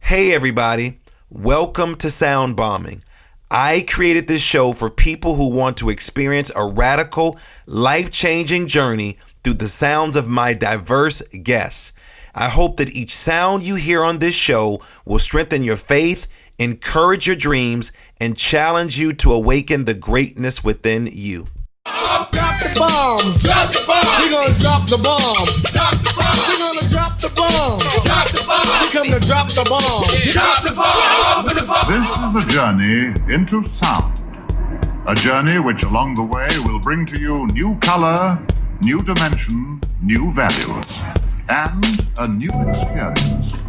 Hey everybody, welcome to Sound Bombing. I created this show for people who want to experience a radical, life-changing journey through the sounds of my diverse guests. I hope that each sound you hear on this show will strengthen your faith, encourage your dreams, and challenge you to awaken the greatness within you. Drop the bombs. Drop the bomb. We're gonna drop the bomb. Drop the bomb. We're gonna drop the bomb. Drop the bomb. We come to drop the bomb. Drop the bomb. This is a journey into sound. A journey which along the way will bring to you new color, new dimension, new values, and a new experience.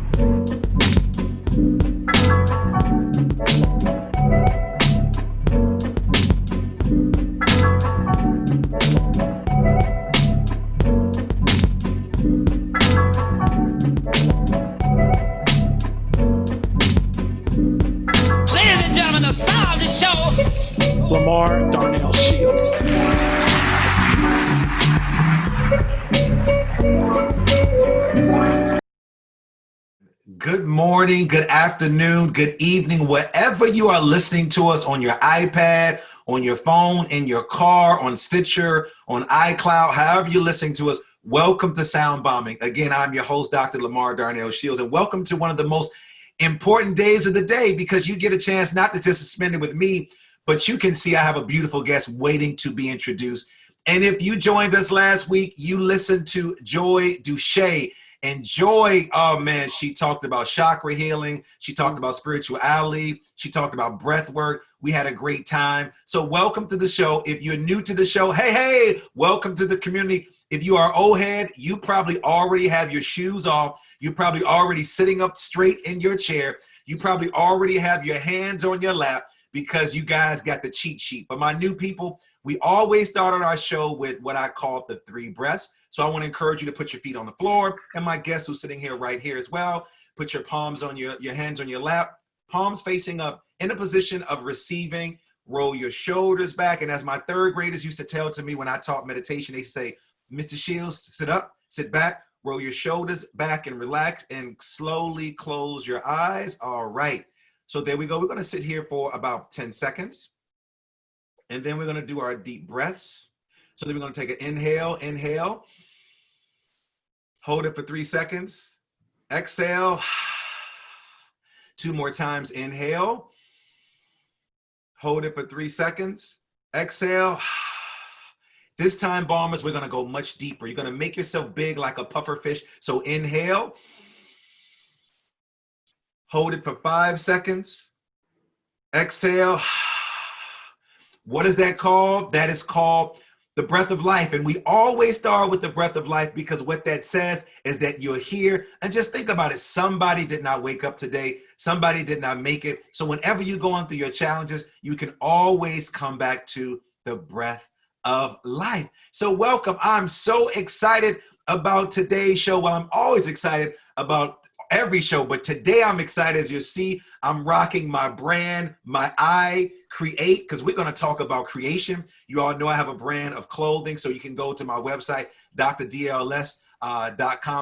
Lamar Darnell Shields. Good morning, good afternoon, good evening, wherever you are listening to us on your iPad, on your phone, in your car, on Stitcher, on iCloud, however you're listening to us. Welcome to Sound Bombing. Again, I'm your host, Dr. Lamar Darnell Shields, and welcome to one of the most important days of the day because you get a chance not to just spend it with me, but you can see I have a beautiful guest waiting to be introduced. And if you joined us last week, you listened to Joy Duche. And Joy, oh man, she talked about chakra healing. She talked about spirituality. She talked about breath work. We had a great time. So welcome to the show. If you're new to the show, hey, welcome to the community. If you are old head, you probably already have your shoes off. You're probably already sitting up straight in your chair. You probably already have your hands on your lap, because you guys got the cheat sheet. But my new people, we always started our show with what I call the 3 breaths. So I want to encourage you to put your feet on the floor. And my guest who's sitting here right here as well, put your palms on your hands on your lap, palms facing up in a position of receiving. Roll your shoulders back. And as my 3rd graders used to tell to me when I taught meditation, they say, Mr. Shields, sit up, sit back, roll your shoulders back and relax and slowly close your eyes. All right. So there we go. We're going to sit here for about 10 seconds. And then we're going to do our deep breaths. So then we're going to take an inhale. Hold it for 3 seconds. Exhale. 2 more times. Inhale. Hold it for 3 seconds. Exhale. This time, bombers, we're going to go much deeper. You're going to make yourself big like a puffer fish. So inhale. Hold it for 5 seconds. Exhale. What is that called? That is called the breath of life. And we always start with the breath of life because what that says is that you're here. And just think about it. Somebody did not wake up today. Somebody did not make it. So whenever you're going through your challenges, you can always come back to the breath of life. So welcome. I'm so excited about today's show. Well, I'm always excited about every show, but today I'm excited. As you see, I'm rocking my brand, my I Create, because we're going to talk about creation. You all know I have a brand of clothing, so you can go to my website, drdls.com,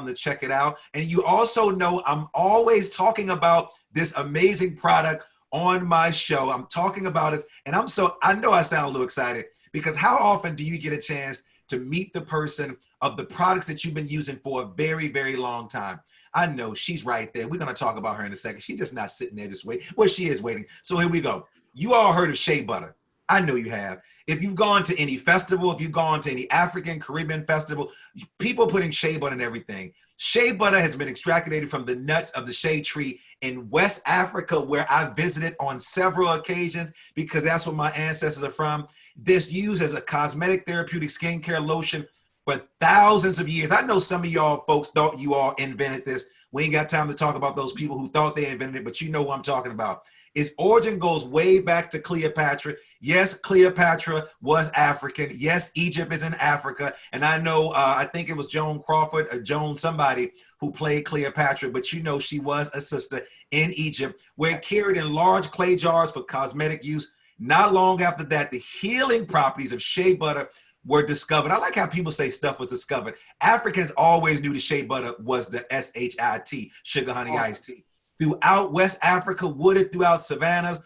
to check it out. And you also know I'm always talking about this amazing product on my show. I'm talking about it, and I know I sound a little excited because how often do you get a chance to meet the person of the products that you've been using for a very, very long time? I know she's right there. We're going to talk about her in a second. She's just not sitting there just waiting. Well, she is waiting. So here we go. You all heard of Shea Butter. I know you have. If you've gone to any festival, if you've gone to any African, Caribbean festival, people putting shea butter in everything. Shea butter has been extracted from the nuts of the shea tree in West Africa, where I visited on several occasions because that's where my ancestors are from. This used as a cosmetic, therapeutic skincare lotion for thousands of years. I know some of y'all folks thought you all invented this. We ain't got time to talk about those people who thought they invented it, but you know what I'm talking about. Its origin goes way back to Cleopatra. Yes, Cleopatra was African. Yes, Egypt is in Africa. And I know, I think it was Joan Crawford or Joan somebody who played Cleopatra, but you know she was a sister in Egypt, where it carried in large clay jars for cosmetic use. Not long after that, the healing properties of shea butter were discovered. I like how people say stuff was discovered. Africans always knew the shea butter was the S-H-I-T, sugar, honey, iced tea. throughout West Africa, wooded throughout savannas.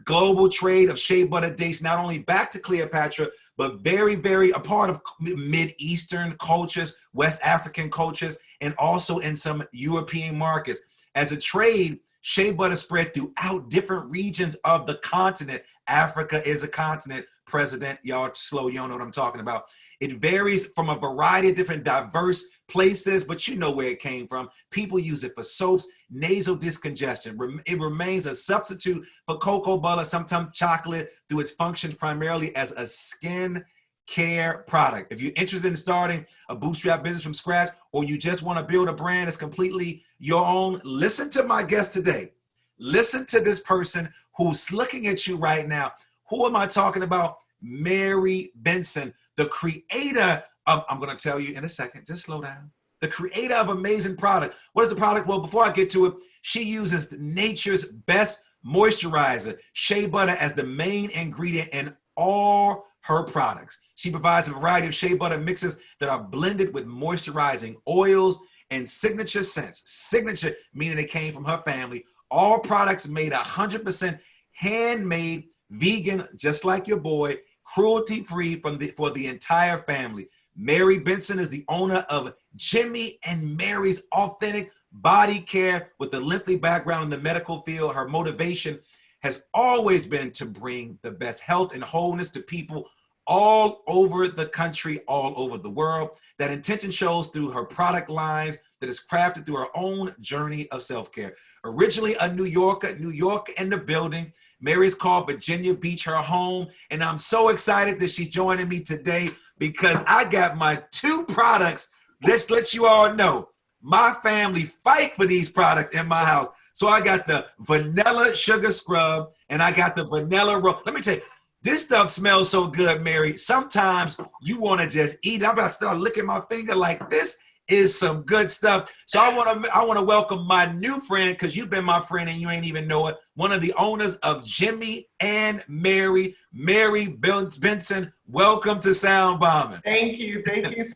Global trade of shea butter dates not only back to Cleopatra, but very, very a part of Mid-Eastern cultures, West African cultures, and also in some European markets. As a trade, shea butter spread throughout different regions of the continent. Africa is a continent, President. Y'all slow, you don't know what I'm talking about. It varies from a variety of different diverse places, but you know where it came from. People use it for soaps, nasal decongestant. It remains a substitute for cocoa butter, sometimes chocolate, through its function primarily as a skin care product. If you're interested in starting a bootstrap business from scratch, or you just want to build a brand that's completely your own, listen to my guest today. Listen to this person who's looking at you right now. Who am I talking about? Mary Benson, the creator of, I'm going to tell you in a second, just slow down. The creator of amazing product. What is the product? Well, before I get to it, she uses nature's best moisturizer, shea butter, as the main ingredient in all her products. She provides a variety of shea butter mixes that are blended with moisturizing oils and signature scents. Signature, meaning they came from her family. All products made 100% handmade, vegan, just like your boy, cruelty-free for the entire family. Mary Benson is the owner of Jimmy&Mary's authentic body care. With a lengthy background in the medical field, her motivation has always been to bring the best health and wholeness to people all over the country, all over the world. That intention shows through her product lines that is crafted through her own journey of self-care. Originally a New Yorker, New York in the building, Mary's called Virginia Beach her home, and I'm so excited that she's joining me today because I got my two products. Let's let you all know, my family fight for these products in my house. So I got the vanilla sugar scrub and I got the vanilla roll. Let me tell you, this stuff smells so good, Mary. Sometimes you want to just eat. I'm about to start licking my finger like this is some good stuff. So I want to welcome my new friend, because you've been my friend and you ain't even know it. One of the owners of Jimmy&Mary, Mary Benson. Welcome to Sound Bombing. Thank you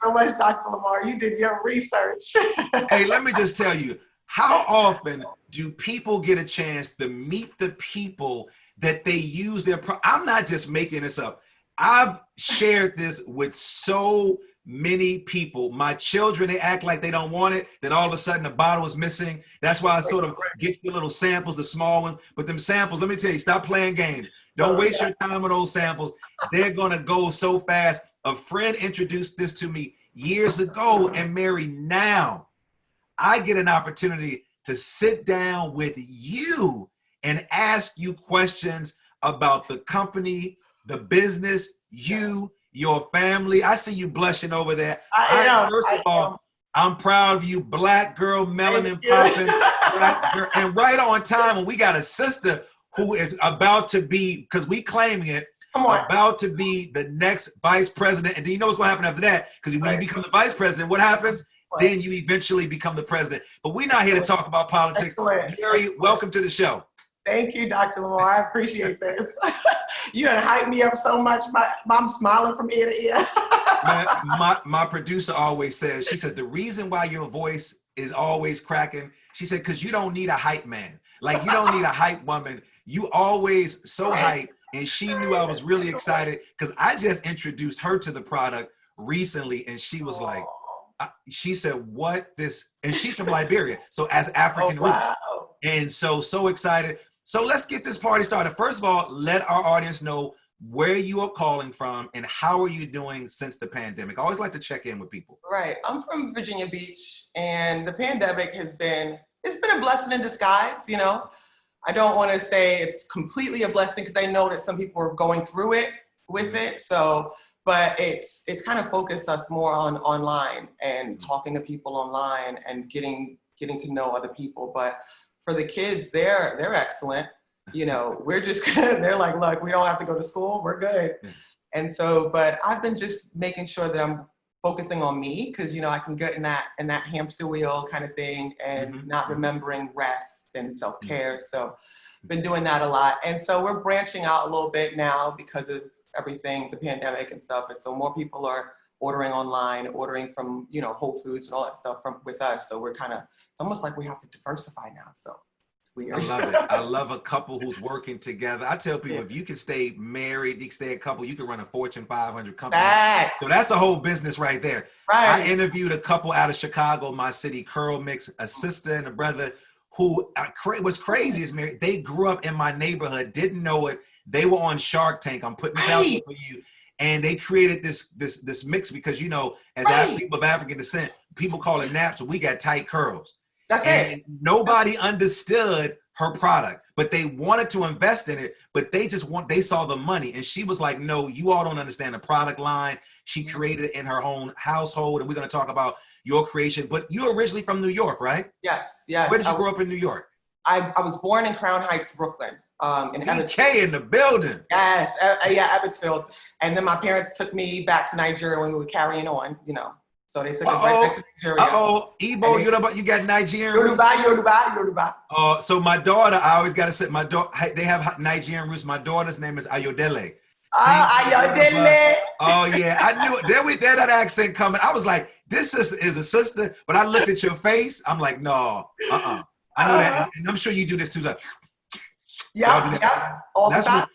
so much, Dr. Lamar. You did your research. Hey, let me just tell you, how often do people get a chance to meet the people that they use their I'm not just making this up. I've shared this with so many people. My children, they act like they don't want it. Then all of a sudden the bottle is missing. That's why I sort of get you little samples, the small one. But them samples, let me tell you, stop playing games. Don't waste your time on those samples. They're going to go so fast. A friend introduced this to me years ago, and Mary, now I get an opportunity to sit down with you and ask you questions about the company, the business, you, your family. I see you blushing over there. First of all, I'm proud of you. Black girl, melanin popping. Black girl, and right on time when we got a sister who is about to be, because we claiming it, about to be the next vice president. And then you know what's going to happen after that? Because when you become the vice president, what happens? Then you eventually become the president. But we're not here to talk about politics. Mary, welcome to the show. Thank you, Dr. Lamar. I appreciate this. You done hyped me up so much. I'm smiling from ear to ear. Man, my producer always says, she says, the reason why your voice is always cracking, she said, because you don't need a hype man. Like, you don't need a hype woman. You always so hype. And she knew I was really excited because I just introduced her to the product recently. And she was like, she said, what this? And she's from Liberia. So as African roots. And so excited. So let's get this party started. First of all, let our audience know where you are calling from and how are you doing since the pandemic. I always like to check in with people. Right. I'm from Virginia Beach, and the pandemic it's been a blessing in disguise, you know. I don't want to say it's completely a blessing because I know that some people are going through it with it. So, but it's kind of focused us more on online and talking to people online and getting to know other people. But for the kids, they're excellent. You know, we're just they're like, look, we don't have to go to school. We're good. And so, but I've been just making sure that I'm focusing on me because, you know, I can get in that hamster wheel kind of thing and not remembering rest and self-care. So I've been doing that a lot. And so we're branching out a little bit now because of everything, the pandemic and stuff. And so more people are ordering online, ordering from, you know, Whole Foods and all that stuff with us. So we're it's almost like we have to diversify now. So it's weird. I love it. I love a couple who's working together. I tell people, if you can stay married, you can stay a couple, you can run a Fortune 500 company. Facts. So that's a whole business right there. Right. I interviewed a couple out of Chicago, my city, Curl Mix, a sister and a brother who was crazy as Mary. They grew up in my neighborhood, didn't know it. They were on Shark Tank. I'm putting this out there for you. And they created this mix because, you know, as people of African descent, people call it naps, but we got tight curls. That's and it. Nobody understood her product, but they wanted to invest in it, but they saw the money. And she was like, no, you all don't understand the product line. She created it in her own household. And we're going to talk about your creation, but you're originally from New York, right? Yes. Where did you grow up in New York? I was born in Crown Heights, Brooklyn. In BK in the building. Yes, Evansfield. And then my parents took me back to Nigeria when we were carrying on, you know. So they took us right back to Nigeria. Igbo, you got Nigerian roots? Yoruba. So my daughter, I always got to say, my daughter, they have Nigerian roots. My daughter's name is Ayodele. Ayodele. Oh, yeah. I knew it. There that accent coming. I was like, this sister is a sister. But I looked at your face. I'm like, no, I know that. And I'm sure you do this too. Like, yeah. All the time.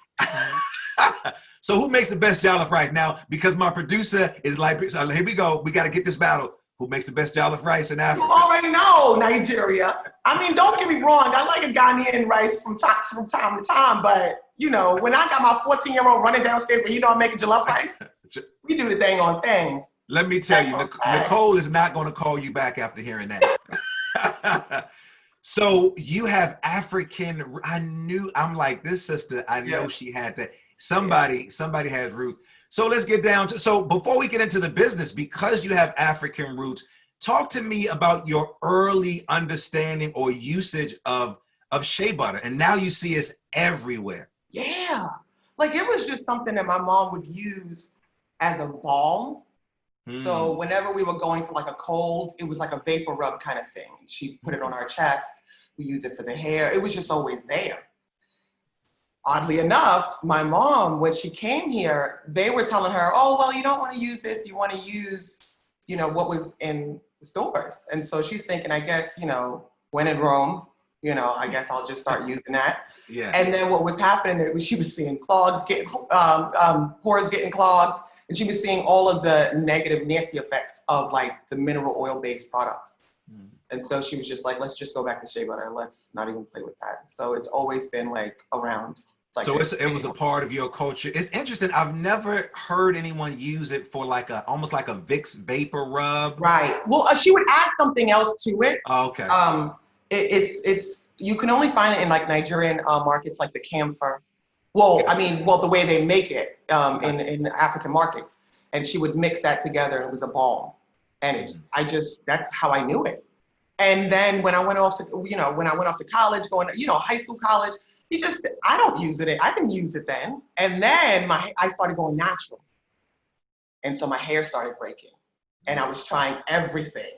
So who makes the best jollof rice? Now, because my producer is like, so here we go. We got to get this battle. Who makes the best jollof rice in Africa? You already know, Nigeria. I mean, don't get me wrong. I like a Ghanaian rice from time to time. But, you know, when I got my 14-year-old running downstairs, but you know I'm making jollof rice, we do the thing on thing. Let me tell you, Nicole is not going to call you back after hearing that. So you have African, I'm like, this sister, I know she had that. Somebody has roots. So let's get down to, so before we get into the business, because you have African roots, talk to me about your early understanding or usage of shea butter. And now you see it's everywhere. Yeah. Like it was just something that my mom would use as a balm. So whenever we were going through like a cold, it was like a vapor rub kind of thing. She put it on our chest. We use it for the hair. It was just always there. Oddly enough, my mom, when she came here, they were telling her, oh, well, you don't want to use this. You want to use, you know, what was in the stores. And so she's thinking, I guess, you know, when in Rome, you know, I guess I'll just start using that. Yeah. And then what was happening was she was seeing clogs getting, pores getting clogged. And she was seeing all of the negative, nasty effects of like the mineral oil-based products. And so she was just like, let's just go back to shea butter. Let's not even play with that. So it's always been like around. Like so it was a part of your culture. It's interesting. I've never heard anyone use it for like almost like a Vicks vapor rub. Right. Well, she would add something else to it. Oh, okay. It's you can only find it in like Nigerian markets, like the camphor. Well, I mean, the way they make it in African markets. And she would mix that together and it was a balm. And that's how I knew it. And then when I went off to, college, high school, college, I don't use it. I didn't use it then. And then I started going natural. And so my hair started breaking and I was trying everything.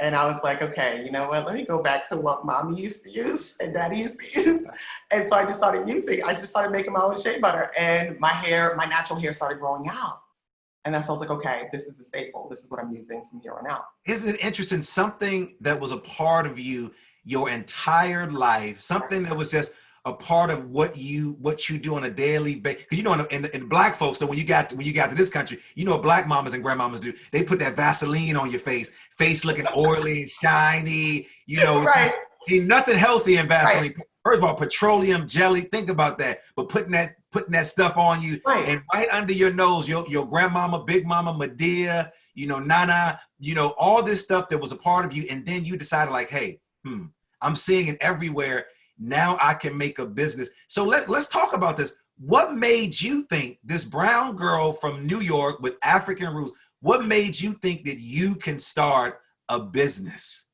And I was like, okay, you know what? Let me go back to what mommy used to use and daddy used to use. And so I just started making my own shea butter and my natural hair started growing out. And that's, I was like, okay, this is the staple. This is what I'm using from here on out. Isn't it interesting? Something that was a part of you your entire life, something that was just a part of what you do on a daily basis. Because you know, in Black folks, so when you got to this country, you know what Black mamas and grandmamas do? They put that Vaseline on your face looking oily and shiny. You know, right. Ain't nothing healthy in Vaseline. Right. First of all, petroleum jelly. Think about that. But putting that stuff on you, right. And right under your nose, your grandmama, big mama, Medea, you know, Nana, you know, all this stuff that was a part of you, and then you decided like, hey, I'm seeing it everywhere. Now I can make a business. So let's talk about this. What made you think, this brown girl from New York with African roots, what made you think that you can start a business?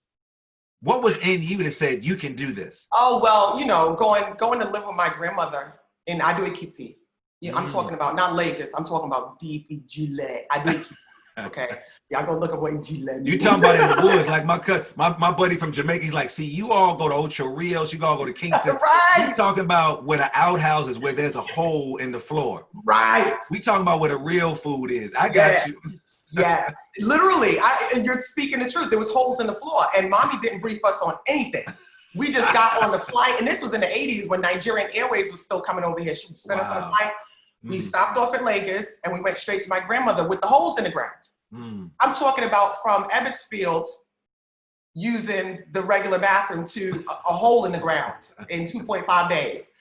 What was in you that said you can do this? Oh, well, you know, going to live with my grandmother in Ado Ekiti. I'm talking about, not Lagos, I'm talking about deep Ijile, Ado Ekiti. Okay, y'all go look at what Ijile means. You talking about in the woods, like my buddy from Jamaica, he's like, see, you all go to Ocho Rios, you all go to Kingston. Right. We talking about where the outhouses, where there's a hole in the floor. Right. We talking about where the real food is. I got you. Yes, literally. You're speaking the truth. There was holes in the floor, and mommy didn't brief us on anything. We just got on the flight, and this was in the 80s when Nigerian Airways was still coming over here. She sent us on a flight. We stopped off in Lagos, and we went straight to my grandmother with the holes in the ground. I'm talking about from Ebbetsfield using the regular bathroom to a hole in the ground in 2.5 days.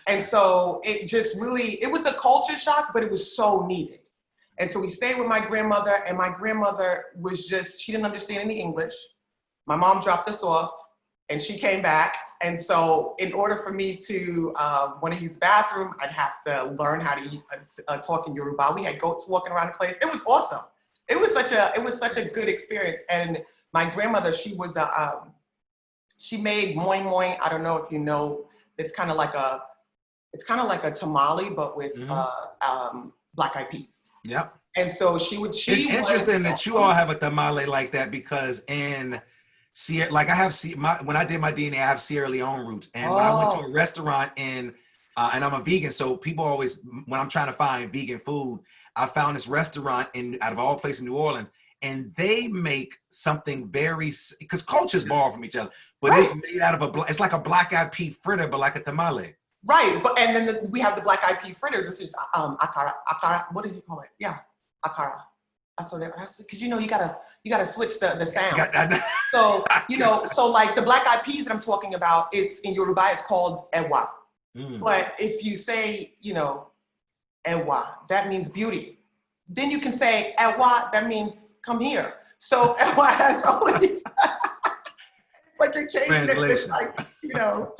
And so it just really, it was a culture shock, but it was so needed. And so we stayed with my grandmother, and my grandmother was just, she didn't understand any English. My mom dropped us off, and she came back. And so in order for me to want to use the bathroom, I'd have to learn how to talk in Yoruba. We had goats walking around the place. It was awesome. It was such a good experience. And my grandmother, she was she made moi moi. I don't know if you know, it's kind of like a tamale, but with black eyed peas. Yep. And so it's interesting that you all have a tamale like that, because in like when I did my DNA, I have Sierra Leone roots, and when I went to a restaurant and I'm a vegan, so people always, when I'm trying to find vegan food, I found this restaurant out of all places in New Orleans, and they make something very, because cultures borrow from each other, but it's made out of it's like a black eyed pea fritter, but like a tamale. Right, but and then we have the black eyed pea fritter, which is akara. What do you call it? Yeah, akara. That's what because you gotta switch the sound. So so like the black eyed peas that I'm talking about, it's in Yoruba, it's called ewa. But if you say ewa, that means beauty. Then you can say ewa, that means come here. So ewa has always. It's like you're changing it, like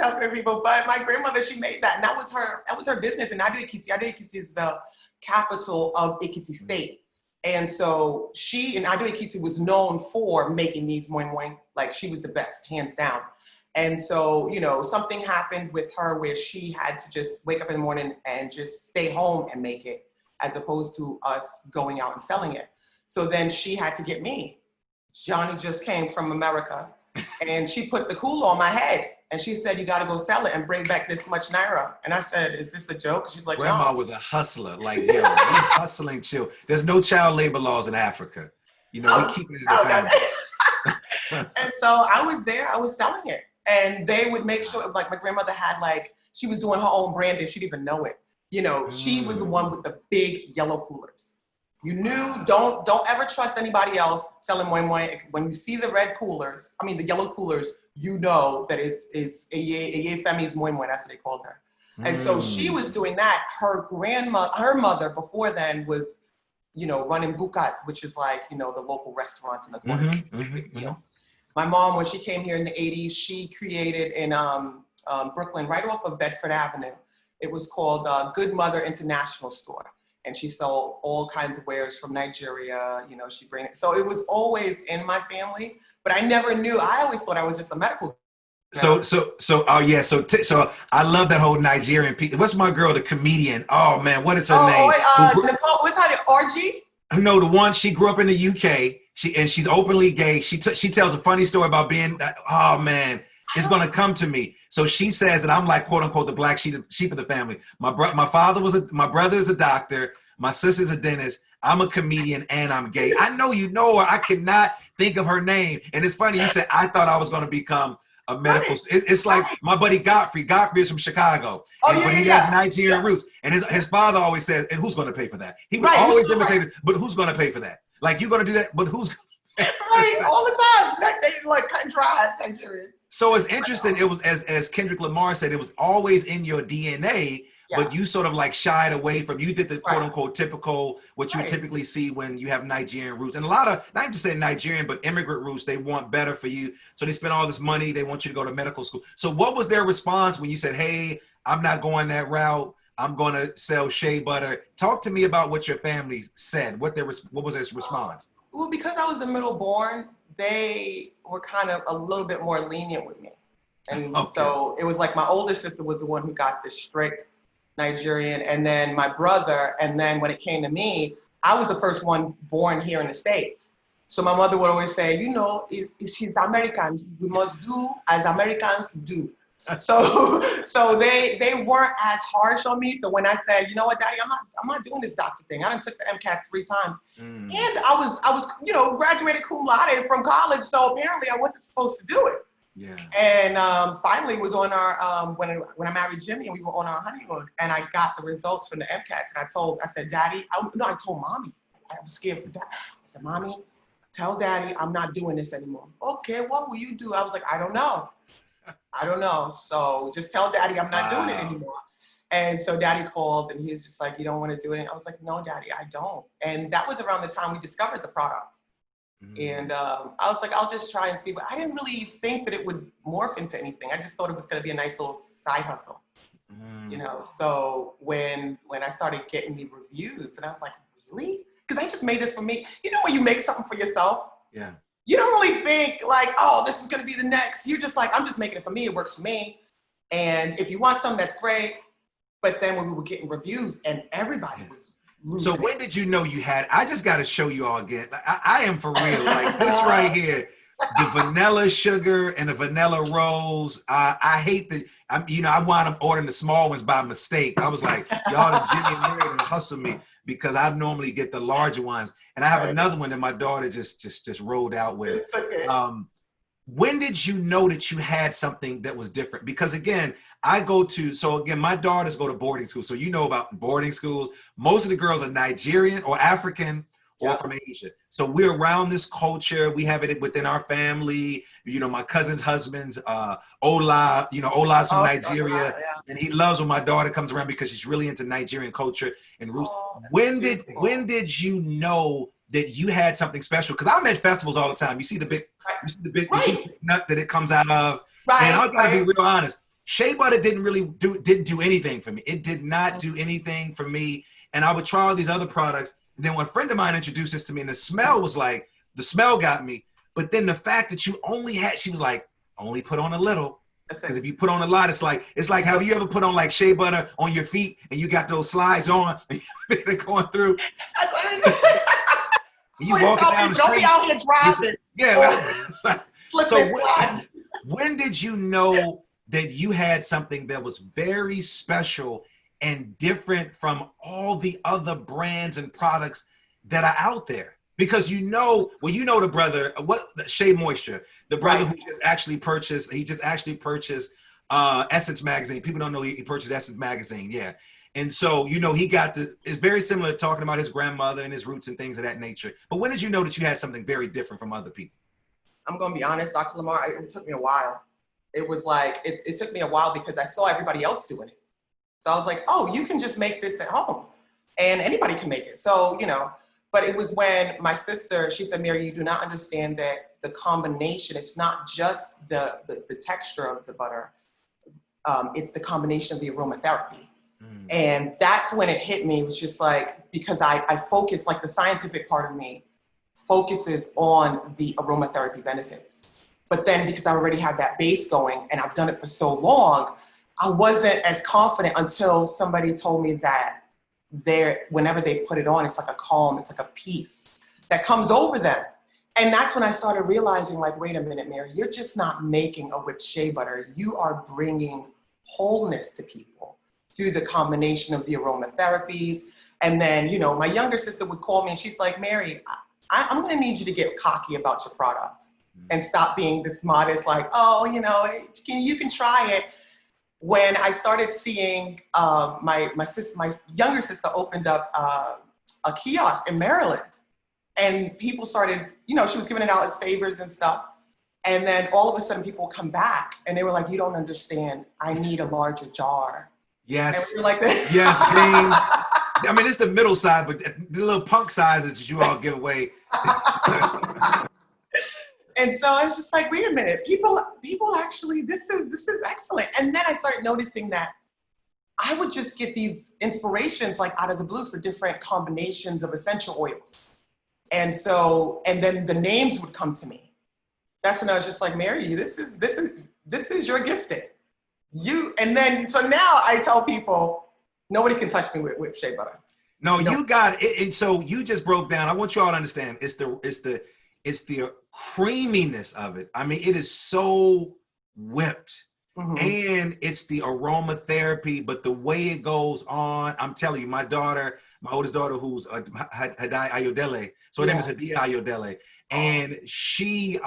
talking to people. But my grandmother, she made that, and that was her business. And Ado-Ekiti is the capital of Ekiti State, and so she in Ado-Ekiti was known for making these moi moi. Like she was the best, hands down. And so something happened with her where she had to just wake up in the morning and just stay home and make it, as opposed to us going out and selling it. So then she had to get me. Johnny just came from America. And she put the cool on my head, and she said, "You got to go sell it and bring back this much naira." And I said, "Is this a joke?" She's like, Grandma no. was a hustler. Like, yo, we hustling chill. There's no child labor laws in Africa. We keep it in the family. And so I was there. I was selling it, and they would make sure. Like my grandmother had she was doing her own branding. She didn't even know it. She was the one with the big yellow coolers. You knew, don't ever trust anybody else selling moi moi. When you see the the yellow coolers, you know that it's Eye Femi's moi moi. That's what they called her. And so she was doing that. Her mother before then was, running bukas, which is like, the local restaurants in the corner. My mom, when she came here in the 80s, she created in Brooklyn, right off of Bedford Avenue. It was called Good Mother International Store. And she sold all kinds of wares from Nigeria, she bring it. So it was always in my family, but I never knew. I always thought I was just a medical. So I love that whole Nigerian piece. What's my girl, the comedian? Oh man, what is her name? Nicole, what's her name? RG? No, the one, she grew up in the UK. She's openly gay. She tells a funny story about being, oh man, it's gonna come to me. So she says that I'm like, quote unquote, the black sheep of the family. My brother is a doctor. My sister's a dentist. I'm a comedian and I'm gay. I know you know her. I cannot think of her name. And it's funny, you said, I thought I was going to become a medical. It's like my buddy Godfrey. Godfrey is from Chicago. But he has Nigerian roots. And his father always says, and who's going to pay for that? He would always imitate it, but who's going to pay for that? Like, you're going to do that, but who's right, all the time. They like cut and dry Nigerians. So it's interesting. It was as Kendrick Lamar said, it was always in your DNA, but you sort of like shied away from. You did the quote unquote typical what you typically see when you have Nigerian roots, and a lot of, not even just saying Nigerian, but immigrant roots. They want better for you, so they spend all this money. They want you to go to medical school. So what was their response when you said, "Hey, I'm not going that route. I'm going to sell Shea Butter"? Talk to me about what your family said. What was their response? Well, because I was the middle born, they were kind of a little bit more lenient with me. And so it was like my older sister was the one who got the strict Nigerian, and then my brother. And then when it came to me, I was the first one born here in the States. So my mother would always say, she's American. We must do as Americans do. So they weren't as harsh on me. So when I said, you know what, Daddy, I'm not doing this doctor thing. I done took the MCAT 3 times. And I was graduated cum laude from college. So apparently I wasn't supposed to do it. Yeah. And finally, it was on our when I married Jimmy, and we were on our honeymoon, and I got the results from the MCATs, and I said, Daddy, I told Mommy, I was scared for Dad. I said, Mommy, tell Daddy I'm not doing this anymore. Okay, what will you do? I was like, I don't know. So just tell Daddy I'm not doing it anymore. And so Daddy called, and he was just like, you don't want to do it? And I was like, no, Daddy, I don't. And that was around the time we discovered the product. And I was like, I'll just try and see. But I didn't really think that it would morph into anything. I just thought it was going to be a nice little side hustle, you know? So when I started getting the reviews, and I was like, really? Because I just made this for me. You know, when you make something for yourself, yeah, you don't really think like, oh, this is going to be the next. You're just like, I'm just making it for me. It works for me. And if you want something, that's great. But then when we were getting reviews, and everybody was losing So when did you know you had? I just got to show you all again. I am for real. Like this right here, the vanilla sugar and the vanilla rose. I hate the. I wound up ordering the small ones by mistake. I was like, y'all, the Jimmy&Mary and hustle me because I normally get the larger ones. And I have another one that my daughter just rolled out with. When did you know that you had something that was different? Because again, my daughters go to boarding school. So you know about boarding schools. Most of the girls are Nigerian or African or from Asia. So we're around this culture. We have it within our family. You know, my cousin's husband's Ola's from Nigeria. And he loves when my daughter comes around because she's really into Nigerian culture and roots. When did you know that you had something special? Because I'm at festivals all the time. You see the big nut that it comes out of. And I gotta be real honest. Shea Butter didn't do anything for me. It did not do anything for me. And I would try all these other products. And then when a friend of mine introduced this to me, and the smell got me. But then the fact that she was like, only put on a little. Because if you put on a lot, it's like have you ever put on like Shea Butter on your feet and you got those slides on and they're going through? You walking down the street. Don't be out here driving. Yeah. So when did you know that you had something that was very special and different from all the other brands and products that are out there? Because the brother, Shea Moisture, the brother who just actually purchased Essence Magazine. People don't know he purchased Essence Magazine. Yeah. And so, he got it's very similar to talking about his grandmother and his roots and things of that nature. But when did you know that you had something very different from other people? I'm going to be honest, Dr. Lamar, it took me a while. It was like, it took me a while because I saw everybody else doing it. So I was like, oh, you can just make this at home and anybody can make it. So, but it was when my sister, she said, Mary, you do not understand that the combination, it's not just the texture of the butter. It's the combination of the aromatherapy. And that's when it hit me. It was just like, because I focus, like the scientific part of me focuses on the aromatherapy benefits. But then because I already had that base going and I've done it for so long, I wasn't as confident until somebody told me that whenever they put it on, it's like a calm, it's like a peace that comes over them. And that's when I started realizing, like, wait a minute, Mary, you're just not making a whipped shea butter. You are bringing wholeness to people through the combination of the aromatherapies. And then, my younger sister would call me and she's like, Mary, I'm going to need you to get cocky about your product and stop being this modest, like, oh, you can try it. When I started seeing my younger sister opened up a kiosk in Maryland, and people started, she was giving it out as favors and stuff. And then all of a sudden people would come back and they were like, you don't understand. I need a larger jar. Yes. And we were like this. Yes, James. I mean, it's the middle side, but the little punk sizes that you all give away. And so I was just like, wait a minute, people actually, this is excellent. And then I started noticing that I would just get these inspirations like out of the blue for different combinations of essential oils. And then the names would come to me. That's when I was just like, Mary, this is your gifting. So now I tell people, nobody can touch me with shea butter. No, you got it. And so you just broke down. I want you all to understand. It's the creaminess of it. I mean, it is so whipped. And it's the aromatherapy, but the way it goes on, I'm telling you, my oldest daughter, who's Hadai Ayodele, so her name is Hadia Ayodele, and she,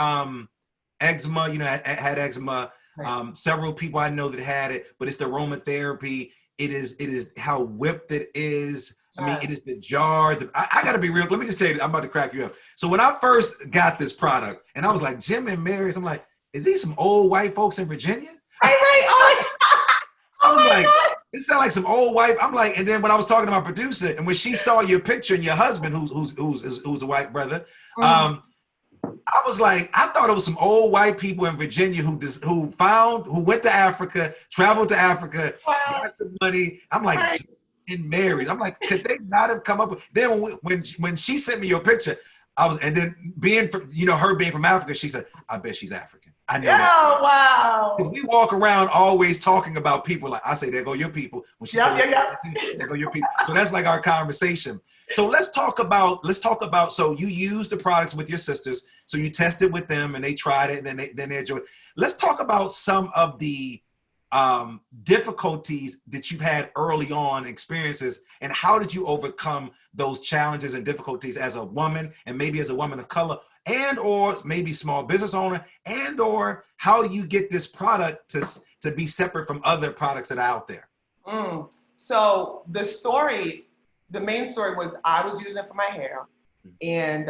eczema, you know, had eczema. Right. Several people I know that had it, but it's the aromatherapy. It is how whipped it is. I mean, it Yes. is the jar. I got to be real. Let me just tell you, I'm about to crack you up. So when I first got this product, and I was like, Jim and Mary's, I'm like, is these some old white folks in Virginia? Right, right. I Oh was my like, God. it sounded like some old white. I'm like, and then when I was talking to my producer, and when she saw your picture and your husband, who's a white brother, Mhm. I was like, I thought it was some old white people in Virginia who went to Africa, traveled to Africa, Wow. got some money. I'm like, Right. and married. I'm like, could they not have come up with? Then when she sent me your picture, and then being from, you know, her being from Africa, she said, I bet she's African. I know that. Oh, Because wow. we walk around always talking about people. Like I say, there go your people. When she Yep, said, yep, there go your people. So that's like our conversation. So let's talk about. So you use the products with your sisters. So you tested with them, and they tried it, and then they enjoyed it. Let's talk about some of the difficulties that you've had early on, experiences, and how did you overcome those challenges and difficulties as a woman, and maybe as a woman of color, and or maybe small business owner, and or how do you get this product to be separate from other products that are out there? So the main story was I was using it for my hair, and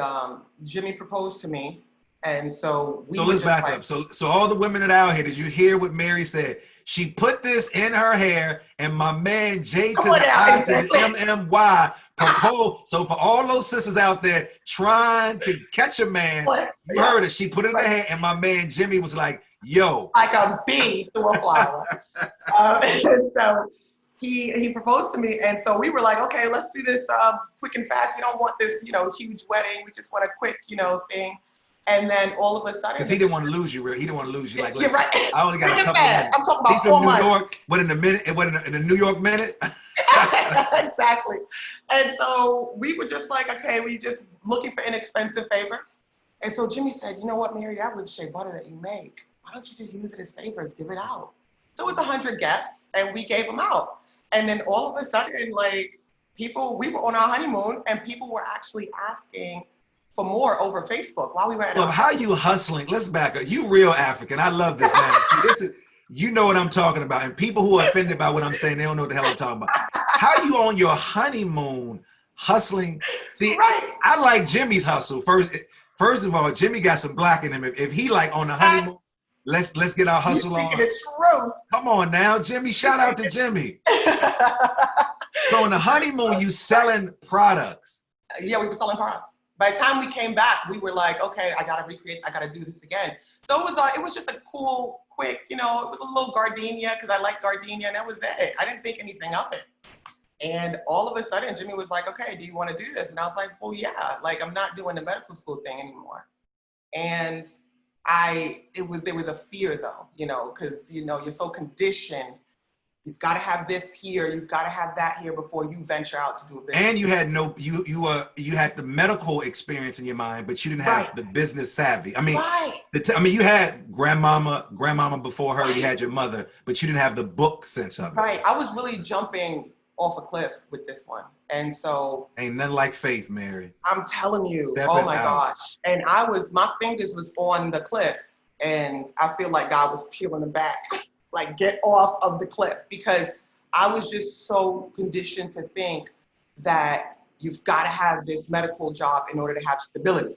Jimmy proposed to me, and so we So were let's just back like, up. So all the women that are out here, did you hear what Mary said? She put this in her hair, and my man J come to on the now, I to the exactly. MMY proposed. So for all those sisters out there trying to catch a man, What? you Yeah, heard it. She put it in her right. hair, and my man Jimmy was like, "Yo." Like a bee through a flower. And so he proposed to me, and so we were like, okay, let's do this quick and fast. We don't want this, huge wedding. We just want a quick, thing. And then all of a sudden, Because he didn't want to lose you, real. He didn't want to lose you. Like, you're listen, right. I only got Quick a and couple of fast. minutes. I'm talking He's about from 4 New months. York. What in a minute? What in a New York minute? Exactly. And so we were just like, okay, we just looking for inexpensive favors. And so Jimmy said, you know what, Mary, that would Shea Butter that you make. Why don't you just use it as favors? Give it out. So it was 100 guests, and we gave them out. And then all of a sudden, like, we were on our honeymoon, and people were actually asking for more over Facebook while we were at Look, our how honeymoon. you hustling? Let's back up. You real African. I love this now. See, this is, you know what I'm talking about. And people who are offended by what I'm saying, they don't know what the hell I'm talking about. How you on your honeymoon hustling? See, Right. I like Jimmy's hustle. First of all, Jimmy got some black in him. If he like on the honeymoon, let's get our You hustle speaking on. the truth. Come on now, Jimmy. Shout out to Jimmy. So on the honeymoon, you selling products. Yeah, we were selling products. By the time we came back, we were like, okay, I gotta do this again. So it was just a cool, quick, it was a little gardenia because I like gardenia, and that was it. I didn't think anything of it. And all of a sudden, Jimmy was like, okay, do you want to do this? And I was like, well, yeah, like I'm not doing the medical school thing anymore. And there was a fear though, because, you're so conditioned. You've got to have this here. You've got to have that here before you venture out to do a business. And you had you had the medical experience in your mind, but you didn't have Right. the business savvy. I mean, Right. you had grandmama before her. Right. You had your mother, but you didn't have the book sense of it. Right. I was really jumping off a cliff with this one. And so Ain't nothing like faith, Mary. I'm telling you, Step oh it my out. gosh. And my fingers was on the cliff, and I feel like God was peeling them back, like get off of the cliff, because I was just so conditioned to think that you've got to have this medical job in order to have stability.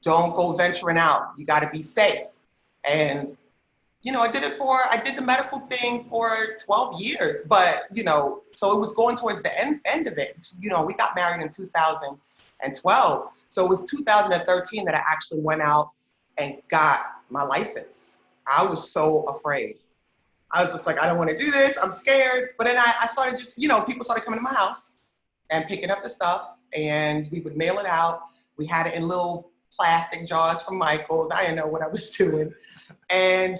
Don't go venturing out. You got to be safe. And, I did the medical thing for 12 years, but, so it was going towards the end of it. We got married in 2012. So it was 2013 that I actually went out and got my license. I was so afraid. I was just like, I don't want to do this. I'm scared. But then I started just, people started coming to my house and picking up the stuff, and we would mail it out. We had it in little plastic jars from Michael's. I didn't know what I was doing. And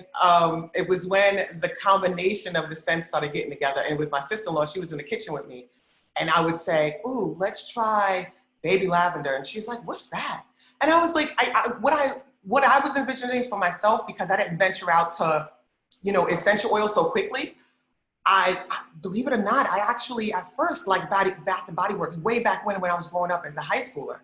it was when the combination of the scents started getting together. And it was my sister-in-law. She was in the kitchen with me. And I would say, ooh, let's try baby lavender. And she's like, what's that? And I was like, what I was envisioning for myself, because I didn't venture out to, essential oil so quickly. I believe it or not, I actually at first liked Bath and Body Works way back when I was growing up as a high schooler.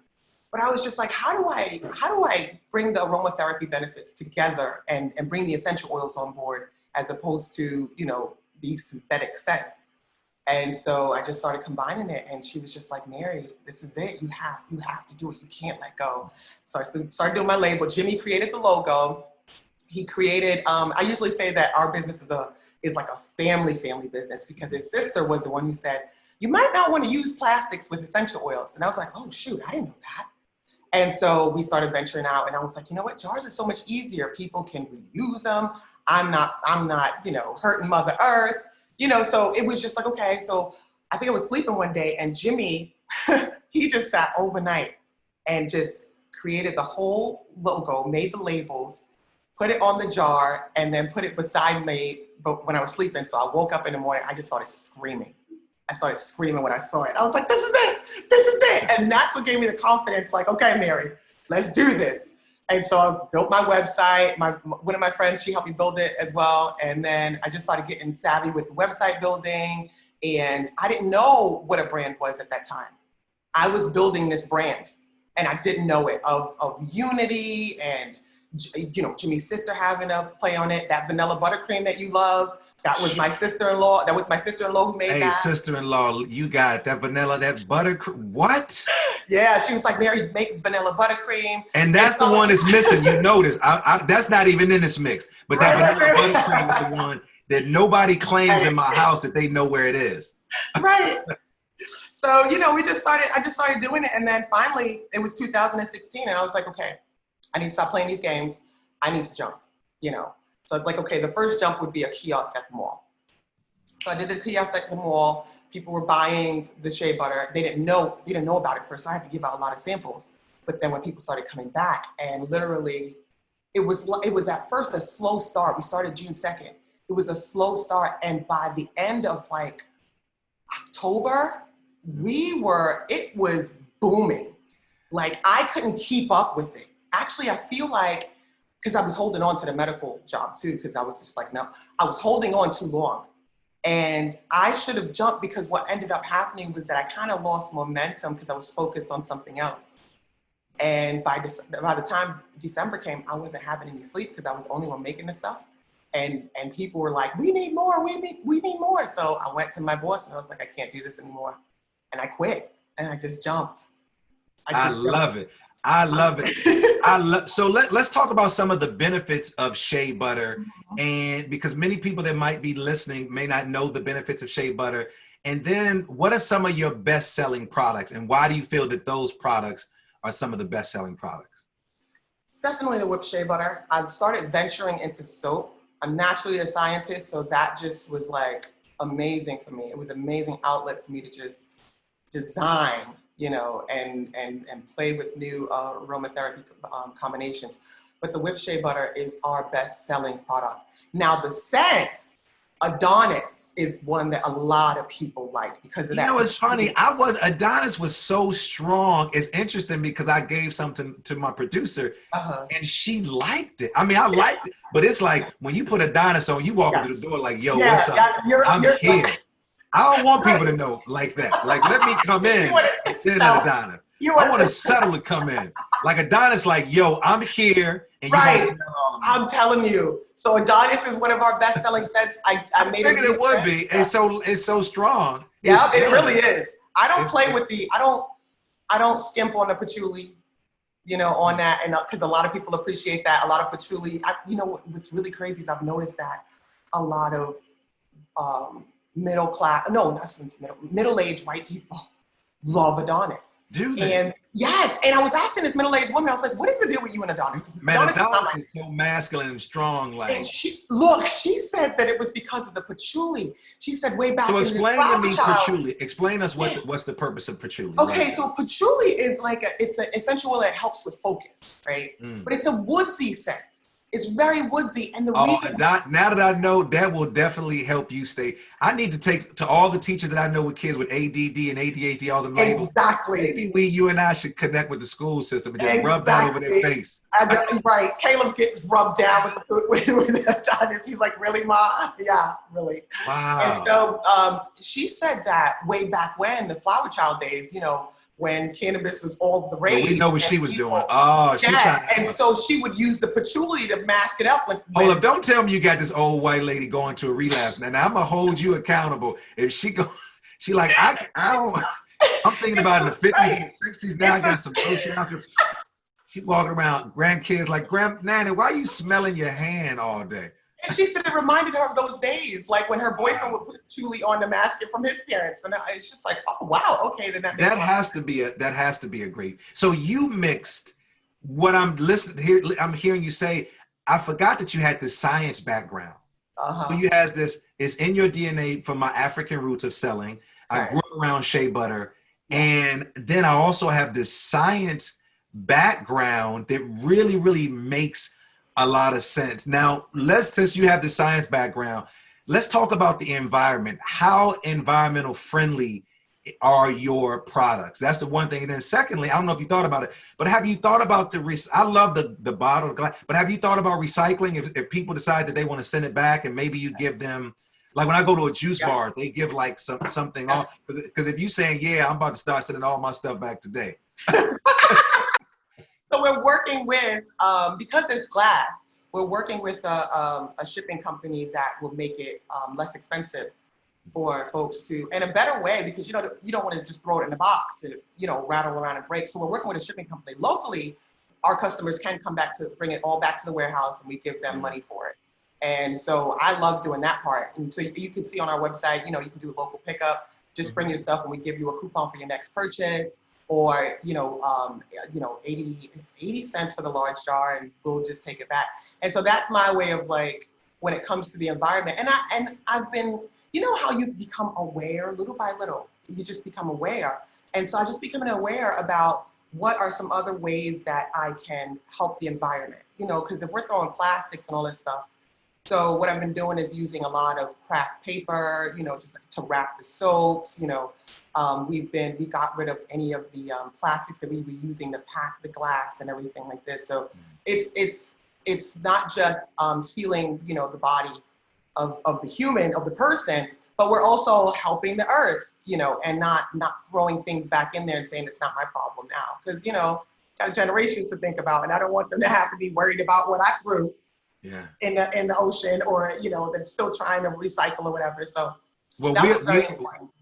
But I was just like, how do I bring the aromatherapy benefits together and bring the essential oils on board as opposed to, you know, these synthetic scents? And so I just started combining it, and she was just like, Mary, this is it. You have to do it. You can't let go. So I started doing my label. Jimmy created the logo. He created, I usually say that our business is like a family business, because his sister was the one who said, you might not want to use plastics with essential oils. And I was like, oh shoot, I didn't know that. And so we started venturing out, and I was like, you know what, jars are so much easier. People can reuse them. I'm not, you know, hurting Mother Earth, you know. So it was just like, okay. So I think I was sleeping one day, and Jimmy, he just sat overnight and just created the whole logo, made the labels, put it on the jar, and then put it beside me. But when I was sleeping, so I woke up in the morning, I just started screaming. I started screaming when I saw it. I was like, this is it, this is it. And that's what gave me the confidence, like, okay, Mary, let's do this. And so I built my website. One of my friends, she helped me build it as well. And then I just started getting savvy with the website building. And I didn't know what a brand was at that time. I was building this brand, and I didn't know it, of unity, and, you know, Jimmy's sister having a play on it. That vanilla buttercream that you love, that was my sister-in-law. That was my sister-in-law who made that. Hey, sister-in-law, you got that vanilla, that buttercream. What? Yeah, she was like, Mary, make vanilla buttercream. And that's the one that's missing. You notice, that's not even in this mix. But that vanilla buttercream is the one that nobody claims in my house that they know where it is. Right. So, you know, I just started doing it. And then finally, it was 2016. And I was like, okay, I need to stop playing these games. I need to jump, you know. So it's like, okay, the first jump would be a kiosk at the mall. So I did the kiosk at the mall. People were buying the Shea Butter. They didn't know about it first, so I had to give out a lot of samples. But then when people started coming back, and literally, it was at first a slow start. We started June 2nd. It was a slow start, and by the end of like October, it was booming. Like, I couldn't keep up with it. Actually, I feel like, because I was holding on to the medical job too, because I was just like, no, I was holding on too long. And I should have jumped, because what ended up happening was that I kind of lost momentum because I was focused on something else. And by the time December came, I wasn't having any sleep because I was the only one making this stuff. And people were like, we need more, we need more. So I went to my boss and I was like, I can't do this anymore. And I quit, and I just jumped. I love it. I love it. So let's talk about some of the benefits of Shea Butter. And because many people that might be listening may not know the benefits of Shea Butter. And then what are some of your best selling products, and why do you feel that those products are some of the best selling products? It's definitely the whipped Shea Butter. I've started venturing into soap. I'm naturally a scientist, so that just was like amazing for me. It was an amazing outlet for me to just design, you know, and play with new aromatherapy combinations. But the whipped Shea Butter is our best-selling product. Now, the scents, Adonis is one that a lot of people like because of that. You know, it's funny. Adonis was so strong. It's interesting because I gave something to my producer, and she liked it. I mean, I liked it, but it's like when you put Adonis on, you walk into the door like, yo, what's up? I'm here. I don't want people to know like that. Like, let me come in. Then Adonis. I want to settle to come in. Like Adonis, like, yo, I'm here. And right. I'm telling you. So Adonis is one of our best-selling scents. I made figured it would be. Yeah. It's so strong. Yeah, it really is. I don't play with I don't skimp on the patchouli, you know, on that, and because a lot of people appreciate that. A lot of patchouli. You know what's really crazy is I've noticed that a lot of middle-aged white people love Adonis. Do they? And yes, and I was asking this middle-aged woman, I was like, what is the deal with you and Adonis? Man, Adonis is so masculine and strong. Like, and she said that it was because of the patchouli. She said way back. So explain to me patchouli. Explain us what's the purpose of patchouli. Okay, right? So patchouli is like it's an essential oil that helps with focus, right? But it's a woodsy scent. It's very woodsy, and the reason. Now that I know, that will definitely help you stay. I need to take to all the teachers that I know with kids with ADD and ADHD, all the labels. Exactly. Maybe you and I should connect with the school system and just rub that over their face. Right. Caleb gets rubbed down with Adonis. He's like, really, Ma? Yeah, really. Wow. And so she said that way back when, the flower child days, you know, when cannabis was all the So rage. we know what she was doing. Oh, she Yes, trying. and so she would use the patchouli to mask it up. Hold up! Don't tell me you got this old white lady going to a relapse. Now I'm gonna hold you accountable. If she go, she like I don't. I'm thinking about in the 50s and the 60s. Now I got some lotion out there. She walking around, grandkids like, Nanny, why are you smelling your hand all day? And she said it reminded her of those days, like when her boyfriend would put patchouli on to mask it from his parents. And it's just like, oh wow, okay, then that has to be a great. So you mixed what I'm listening here. I'm hearing you say. I forgot that you had this science background. So you has this. It's in your DNA from my African roots of selling. I grew up around Shea Butter, and then I also have this science background that really makes a lot of sense. Now, since you have the science background, let's talk about the environment. How environmental friendly are your products? That's the one thing. And then secondly, I don't know if you thought about it, but have you thought about I love the bottle glass, but have you thought about recycling? If people decide that they want to send it back, and maybe you give them, like when I go to a juice bar, they give like something off. Because if you saying, yeah, I'm about to start sending all my stuff back today. So we're working with, because there's glass, we're working with a shipping company that will make it less expensive for folks to, and a better way, because you don't want to just throw it in a box and rattle around and break. So we're working with a shipping company. Locally, our customers can come back to bring it all back to the warehouse, and we give them money for it. And so I love doing that part. And so you can see on our website, you can do a local pickup. Just bring your stuff, and we give you a coupon for your next purchase. Or 80 cents for the large jar, and we'll just take it back. And so that's my way of, like, when it comes to the environment. And I've been, how you become aware little by little, you just become aware. And so I just becoming aware about what are some other ways that I can help the environment, because if we're throwing plastics and all this stuff. So what I've been doing is using a lot of craft paper, just to wrap the soaps, we got rid of any of the plastics that we were using to pack the glass and everything like this. So it's not just healing, the body of the human, of the person, but we're also helping the earth, and not throwing things back in there and saying it's not my problem now. Because, got generations to think about, and I don't want them to have to be worried about what I threw in the ocean, or, that's still trying to recycle or whatever. So well,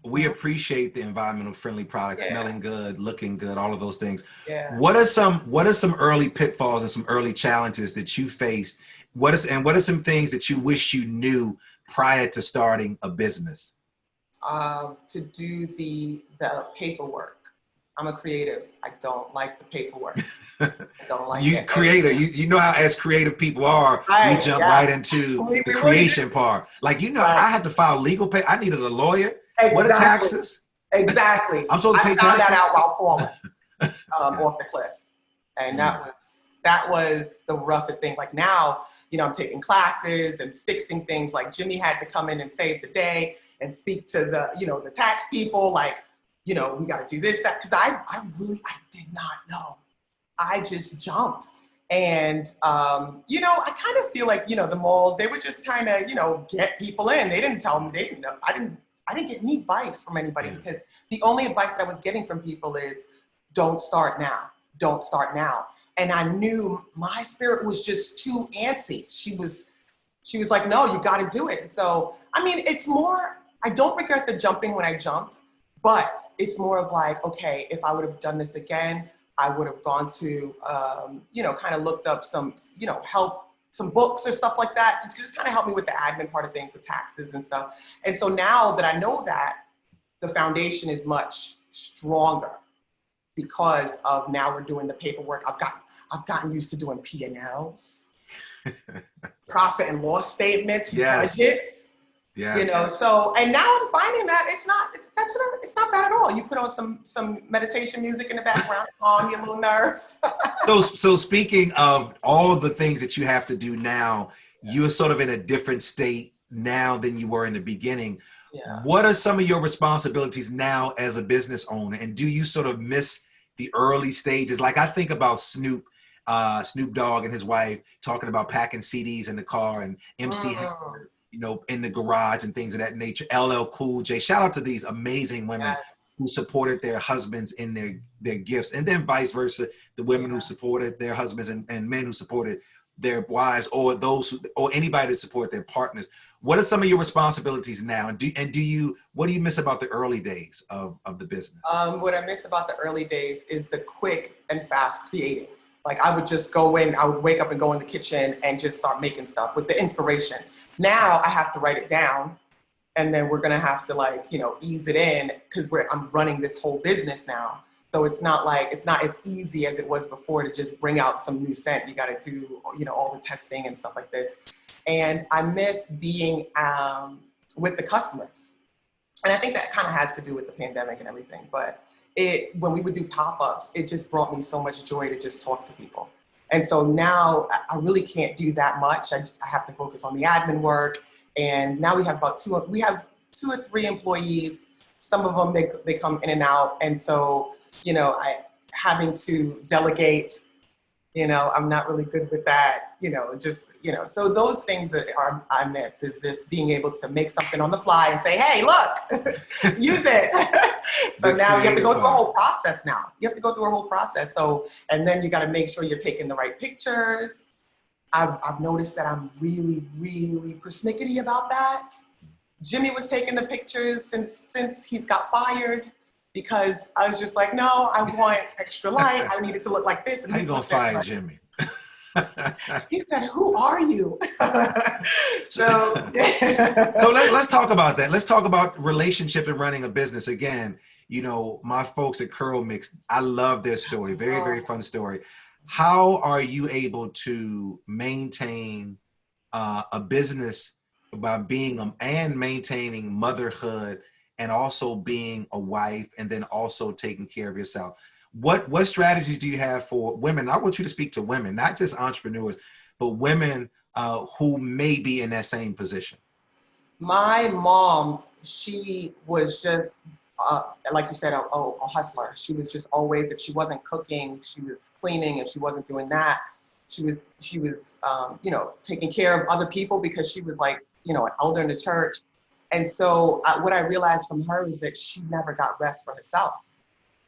we appreciate the environmental friendly products, smelling good, looking good, all of those things. Yeah. What are some early pitfalls and some early challenges that you faced? What are some things that you wish you knew prior to starting a business? To do the paperwork. I'm a creative. I don't like the paperwork. I don't like it. Creator, you know how as creative people are, we jump right into the creation part. Like, I had to file legal pay. I needed a lawyer. Exactly. What are taxes? Exactly. I'm supposed to pay I found taxes? that out while falling off the cliff. And that was the roughest thing. Like now, I'm taking classes and fixing things. Like Jimmy had to come in and save the day and speak to the, the tax people. Like, we got to do this, that, because I did not know. I just jumped. And, I kind of feel like, the malls, they were just trying to, get people in. They didn't tell me, they didn't know. I didn't get any advice from anybody, because the only advice that I was getting from people is, don't start now. Don't start now. And I knew my spirit was just too antsy. She was like, no, you got to do it. So, it's more, I don't regret the jumping when I jumped. But it's more of like, okay, if I would have done this again, I would have gone to, kind of looked up some, help, some books or stuff like that to just kind of help me with the admin part of things, the taxes and stuff. And so now that I know that, the foundation is much stronger because of now we're doing the paperwork. I've gotten used to doing P&Ls, profit and loss statements, budgets. Yes. So, and now I'm finding that it's not bad at all. You put on some meditation music in the background, calm your little nerves. So speaking of all the things that you have to do now, you're sort of in a different state now than you were in the beginning. Yeah. What are some of your responsibilities now as a business owner? And do you sort of miss the early stages? Like I think about Snoop Dogg and his wife talking about packing CDs in the car, and MC Hammer, in the garage and things of that nature. LL Cool J. Shout out to these amazing women who supported their husbands in their gifts, and then vice versa, the women who supported their husbands and men who supported their wives, or or anybody that support their partners. What are some of your responsibilities now? And what do you miss about the early days of the business? What I miss about the early days is the quick and fast creating. Like I would just go in, I would wake up and go in the kitchen and just start making stuff with the inspiration. Now I have to write it down, and then we're gonna have to ease it in because I'm running this whole business now. So it's not as easy as it was before to just bring out some new scent. You got to do all the testing and stuff like this. And I miss being with the customers. And I think that kind of has to do with the pandemic and everything. But when we would do pop-ups, it just brought me so much joy to just talk to people. And so now I really can't do that much. I have to focus on the admin work. And now we have two or three employees. Some of them, they come in and out. And so, having to delegate, I'm not really good with that, so those things I miss is just being able to make something on the fly and say, hey, look, use it. So now you have to go through a whole process now. You have to go through a whole process. So, and then you got to make sure you're taking the right pictures. I've noticed that I'm really, really persnickety about that. Jimmy was taking the pictures since he's got fired, because I was just like, no, I want extra light. I need it to look like this. And how you gonna fire Jimmy? He said, who are you? So let's talk about that. Let's talk about relationship and running a business. Again, my folks at Curl Mix, I love their story. Very, very fun story. How are you able to maintain a business by being and maintaining motherhood, and also being a wife, and then also taking care of yourself? What strategies do you have for women? I want you to speak to women, not just entrepreneurs, but women who may be in that same position. My mom, she was just, like you said, a hustler. She was just always, if she wasn't cooking, she was cleaning. If she wasn't doing that, she was taking care of other people, because she was like, an elder in the church. And so what I realized from her is that she never got rest for herself.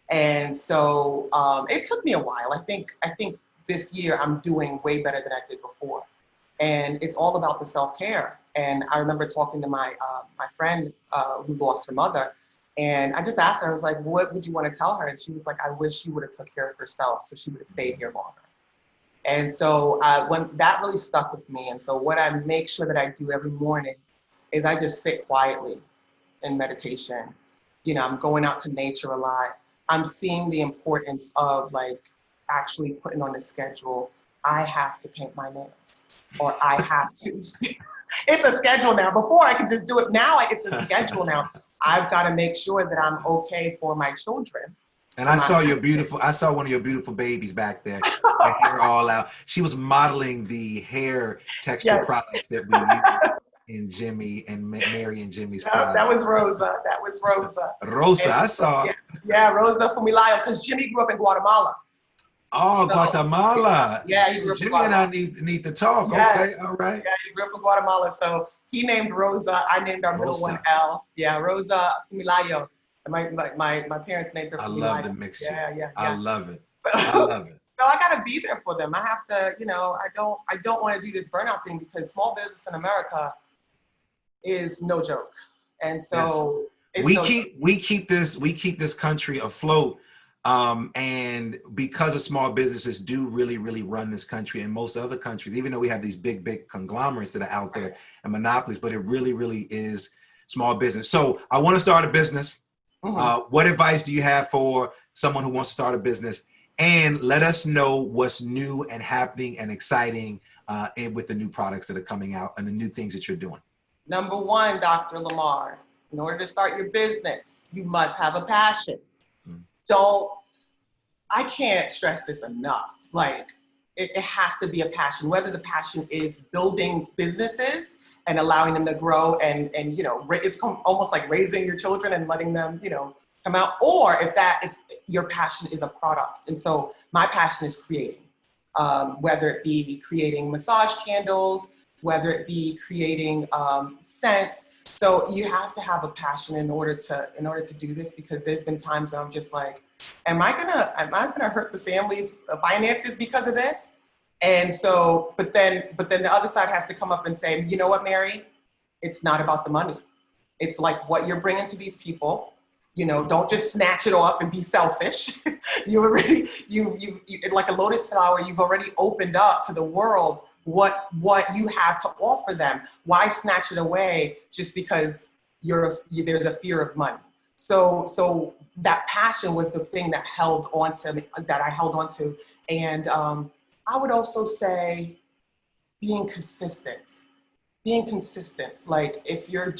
And so it took me a while. I think this year I'm doing way better than I did before. And it's all about the self-care. And I remember talking to my friend who lost her mother. And I just asked her, I was like, what would you want to tell her? And she was like, I wish she would have took care of herself so she would have stayed here longer. And so when that really stuck with me. And so what I make sure that I do every morning is I just sit quietly in meditation. I'm going out to nature a lot. I'm seeing the importance of actually putting on a schedule. I have to paint my nails, or I have to. It's a schedule now. Before I could just do it. Now it's a schedule now. I've got to make sure that I'm okay for my children. And I saw one of your beautiful babies back there, her hair all out. She was modeling the hair texture products that we use in Jimmy and Mary and Jimmy's product. That was Rosa. That was Rosa. Rosa, I saw. Yeah, Rosa Fumilayo, because Jimmy grew up in Guatemala. Oh, so, Guatemala. Yeah, he grew up in Guatemala. Jimmy and I need to talk. Yes. Okay, all right. Yeah, he grew up in Guatemala. So he named Rosa. I named our middle one L. Yeah, Rosa Fumilayo. My parents named her Fumilayo. I love the mixture. Yeah. I love it. I love it. So I got to be there for them. I have to, I don't want to do this burnout thing, because small business in America is no joke. And so we keep this country afloat. And because of small businesses do really, really run this country, and most other countries, even though we have these big conglomerates that are out there and monopolies, but it really, really is small business. So I want to start a business. Mm-hmm. What advice do you have for someone who wants to start a business? And let us know what's new and happening and exciting with the new products that are coming out and the new things that you're doing. Number one, Dr. Lamar, in order to start your business, you must have a passion. I can't stress this enough. It has to be a passion, whether the passion is building businesses and allowing them to grow and it's almost like raising your children and letting them, come out, or if your passion is a product. And so my passion is creating, whether it be creating massage candles, whether it be creating scents. So you have to have a passion in order to do this, because there's been times where I'm just like, am I gonna hurt the family's finances because of this? And so, but then the other side has to come up and say, you know what, Mary, it's not about the money. It's like what you're bringing to these people. You know, don't just snatch it off and be selfish. You like a lotus flower, you've already opened up to the world what you have to offer them. Why snatch it away just because there's a fear of money? So that passion was the thing that held on to me, that I held on to. And I would also say being consistent. Like if you're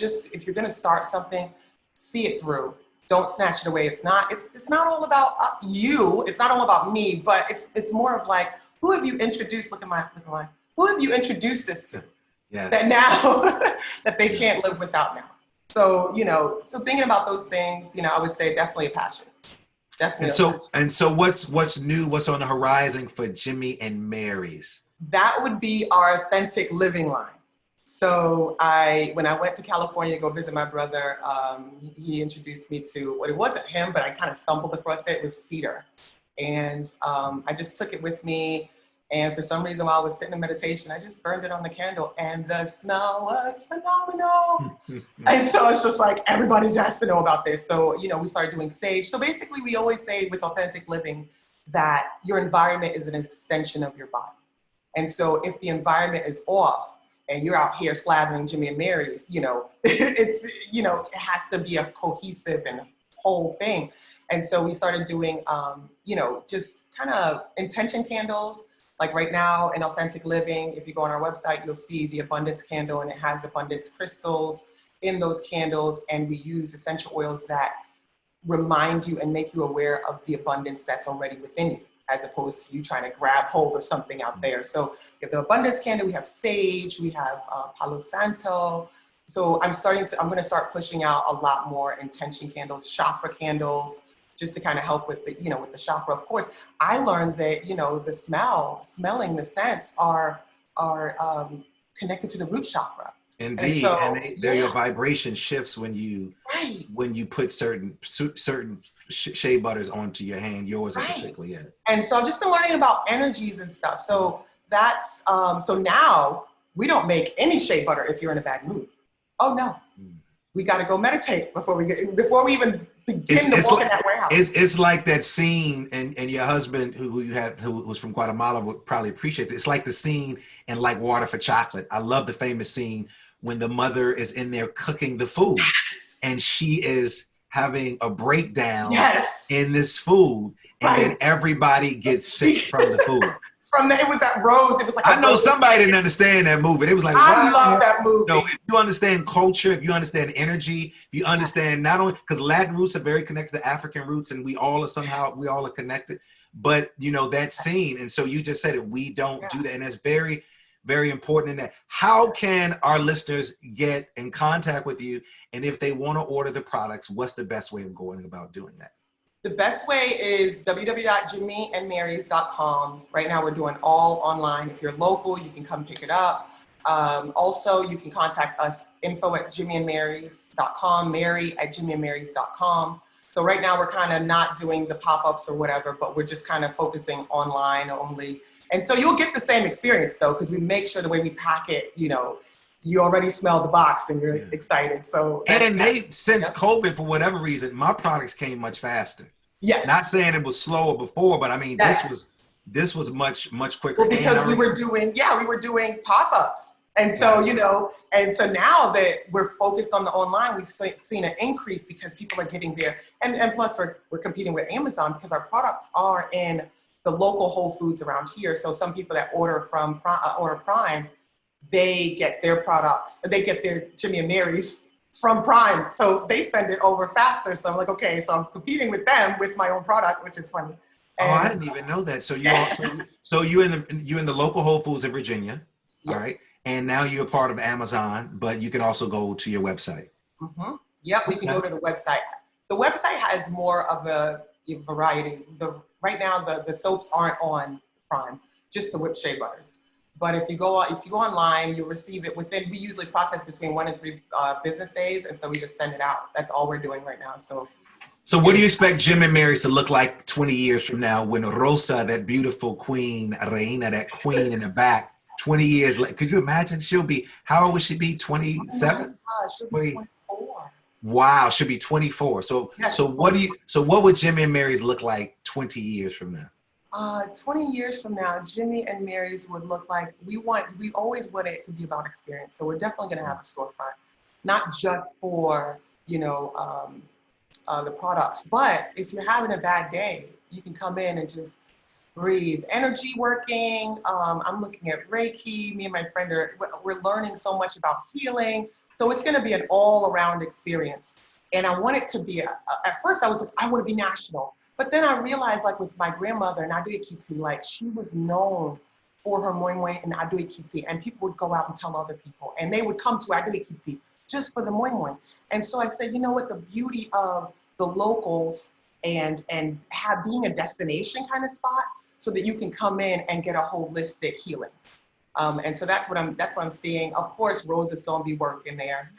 gonna start something, see it through. Don't snatch it away. It's not all about you. It's not all about me, but it's more of like, who have you introduced? Look at my. Who have you introduced this to? Yes. That now that they can't live without now. So so thinking about those things, I would say definitely a passion. Definitely. And so what's new? What's on the horizon for Jimmy and Mary's? That would be our authentic living line. So when I went to California to go visit my brother, he introduced me to, well, it wasn't him, but I kind of stumbled across it. It was cedar. And I just took it with me. And for some reason, while I was sitting in meditation, I just burned it on the candle, and the smell was phenomenal. And so it's just like, everybody has to know about this. So, we started doing sage. So basically, we always say with authentic living that your environment is an extension of your body. And so if the environment is off, and you're out here slathering Jimmy and Mary's, it has to be a cohesive and whole thing. And so we started doing, just kind of intention candles. Like right now in Authentic Living, if you go on our website, you'll see the abundance candle, and it has abundance crystals in those candles. And we use essential oils that remind you and make you aware of the abundance that's already within you, as opposed to you trying to grab hold of something out there. So we have the abundance candle, we have sage, we have Palo Santo. So I'm going to start pushing out a lot more intention candles, chakra candles, just to kind of help with the, with the chakra. Of course, I learned that, the smelling, the scents are connected to the root chakra. Indeed, and they're your vibration shifts when you put certain shea butters onto your hand, yours in particular. Yeah. And so I've just been learning about energies and stuff. So that's so now we don't make any shea butter if you're in a bad mood. Oh no, we got to go meditate before we even begin to walk in that warehouse. It's like that scene, and your husband who's from Guatemala would probably appreciate it. It's like the scene in Like Water for Chocolate. I love the famous scene when the mother is in there cooking the food, and she is having a breakdown in this food, and then everybody gets sick from the food. It was that rose. It was like I know somebody didn't understand that movie. It was like, I love that movie. No, if you understand culture, if you understand energy, if you understand not only because Latin roots are very connected to African roots, and we all are connected. But that scene, and so you just said it. We don't do that, and that's very, very important in that. How can our listeners get in contact with you, and if they want to order the products, what's the best way of going about doing that? The best way is www.Jimmy&Marys.com. Right now we're doing all online. If you're local, you can come pick it up. Also, you can contact us, info@Jimmy&Marys.com, Mary@Jimmy&Marys.com. So right now we're kind of not doing the pop-ups or whatever, but we're just kind of focusing online only. And so you'll get the same experience though, because we make sure the way we pack it, you already smell the box and you're excited. So since COVID, for whatever reason, my products came much faster. Yes. Not saying it was slower before, but I mean, this was much quicker. Well, because we were doing pop-ups. And so, and so now that we're focused on the online, we've seen an increase because people are getting there. And plus we're competing with Amazon because our products are in the local Whole Foods around here. So some people that order from Prime, they get their products, they get their Jimmy and Mary's from Prime. So they send it over faster. So I'm like, okay, so I'm competing with them with my own product, which is funny. And, I didn't even know that. So you in the local Whole Foods in Virginia, all right? And now you're a part of Amazon, but you can also go to your website. Mm-hmm. Yep, we can go to the website. The website has more of a variety. Right now, the soaps aren't on Prime, just the whipped shea butters. But if you go online, you'll receive it within. We usually process between 1 and 3 business days, and so we just send it out. That's all we're doing right now. So what do you expect Jimmy&Mary's to look like 20 years from now when Rosa, that beautiful queen, Reina, that queen in the back, 20 years later? Could you imagine? How old would she be? 27? Oh, she'll be 24. Wow, she'll be 24. So what would Jimmy&Mary's look like 20 years from now? 20 years from now, Jimmy&Mary's would look like, we always want it to be about experience. So we're definitely going to have a storefront, not just for, the products, but if you're having a bad day, you can come in and just breathe. Energy working. I'm looking at Reiki. Me and my friend we're learning so much about healing. So it's going to be an all-around experience. And I want it to be, at first I was like, I want to be national. But then I realized, like with my grandmother, Nadue Kiti, like she was known for her moi moi and Adue Kiti, and people would go out and tell other people, and they would come to Adue Kiti just for the moi moi. And so I said, you know what, the beauty of the locals and being a destination kind of spot, so that you can come in and get a holistic healing. And so that's what I'm seeing. Of course, Rose is gonna be working there.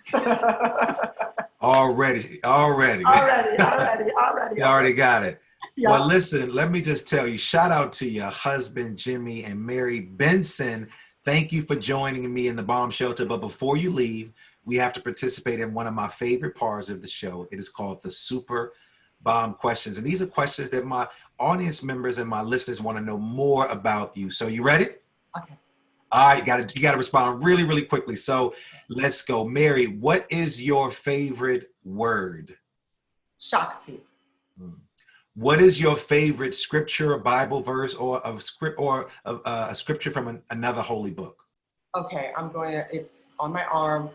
Already. You already got it. Yeah. Well, listen, let me just tell you, shout out to your husband, Jimmy&Mary Benson. Thank you for joining me in the bomb shelter. But before you leave, we have to participate in one of my favorite parts of the show. It is called the Super Bomb Questions. And these are questions that my audience members and my listeners want to know more about you. So you ready? Okay. All right, you got to respond really, really quickly. So let's go. Mary, what is your favorite word? Shakti. What is your favorite scripture, a Bible verse, or a scripture from another holy book? Okay, it's on my arm.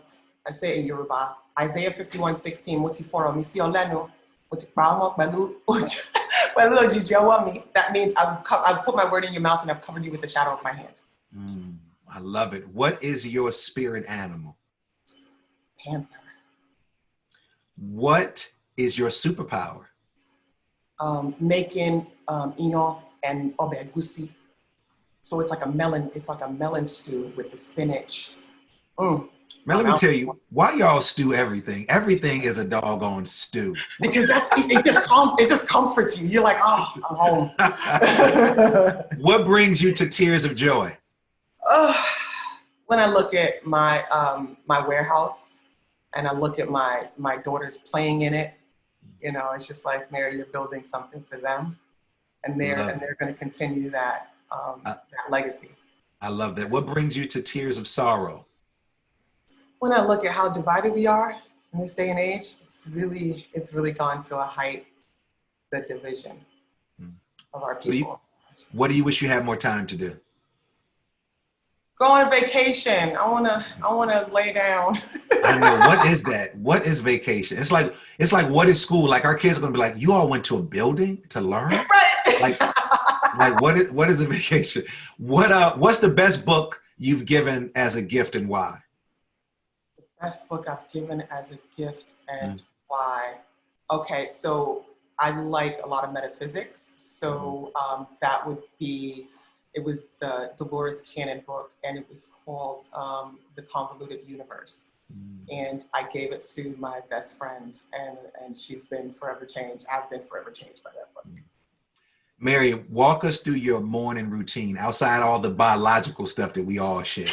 I say it in Yoruba. Isaiah 51:16. That means I've put my word in your mouth and I've covered you with the shadow of my hand. I love it. What is your spirit animal? Panther. What is your superpower? Making iyán and ọbẹ̀ ẹ̀gúsí. So it's like a melon stew with the spinach. Man, let me tell you, why y'all stew everything? Everything is a doggone stew. Because it just comforts you. You're like, oh, I'm home. What brings you to tears of joy? When I look at my warehouse and I look at my daughters playing in it, it's just like, Mary, you're building something for them, and they're going to continue that legacy. I love that. What brings you to tears of sorrow? When I look at how divided we are in this day and age, it's really gone to a height, the division of our people. What do you wish you had more time to do? Go on a vacation. I wanna lay down. I know. What is that? What is vacation? It's like what is school? Like our kids are gonna be like, you all went to a building to learn? Right. Like what is a vacation? What's the best book you've given as a gift and why? The best book I've given as a gift and why. Okay, so I like a lot of metaphysics. So that would be. It was the Dolores Cannon book, and it was called The Convoluted Universe. And I gave it to my best friend, and she's been forever changed. I've been forever changed by that book. Mary, walk us through your morning routine, outside all the biological stuff that we all share.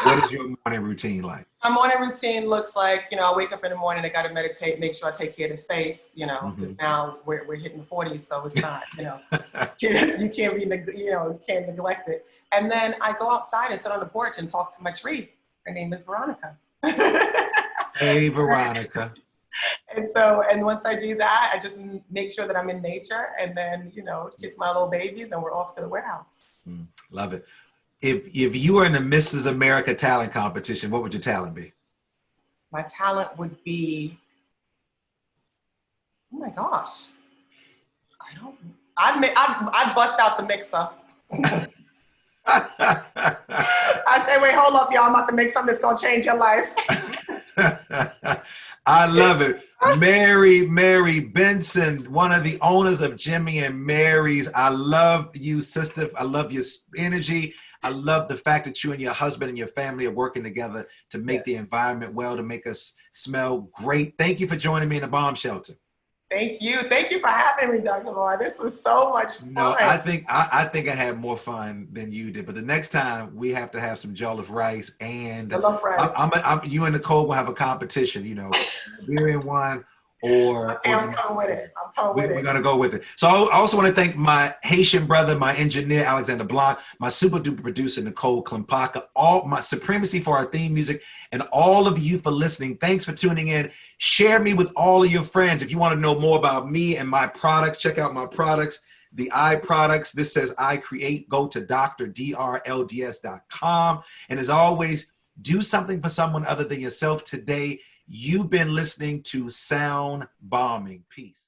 What is your morning routine like? My morning routine looks like, I wake up in the morning, I got to meditate, make sure I take care of his face, because now we're hitting 40, so it's not, you can't neglect it. And then I go outside and sit on the porch and talk to my tree. Her name is Veronica. Hey, Veronica. And once I do that, I just make sure that I'm in nature, and then, kiss my little babies, and we're off to the warehouse. Love it. If you were in the Mrs. America talent competition, what would your talent be? My talent would be, oh my gosh, I'd bust out the mixer. I say, wait, hold up, y'all. I'm about to make something that's gonna change your life. I love it. Mary Benson, one of the owners of Jimmy&Mary's. I love you, sister. I love your energy. I love the fact that you and your husband and your family are working together to make the environment well, to make us smell great. Thank you for joining me in the bomb shelter. Thank you. Thank you for having me, Dr. Moore. This was so much fun. No, I think I had more fun than you did. But the next time we have to have some jollof rice, and you and Nicole will have a competition. You know, Nigerian one or. Okay, I'm coming with it. We're gonna go with it. So I also want to thank my Haitian brother, my engineer Alexander Blanc, my super duper producer Nicole Cleopatra, all my supremacy for our theme music, and all of you for listening. Thanks for tuning in. Share me with all of your friends. If you want to know more about me and my products, check out my products, the eye products. This says I create. Go to drlds.com. And as always, do something for someone other than yourself today. You've been listening to Sound Bombing. Peace.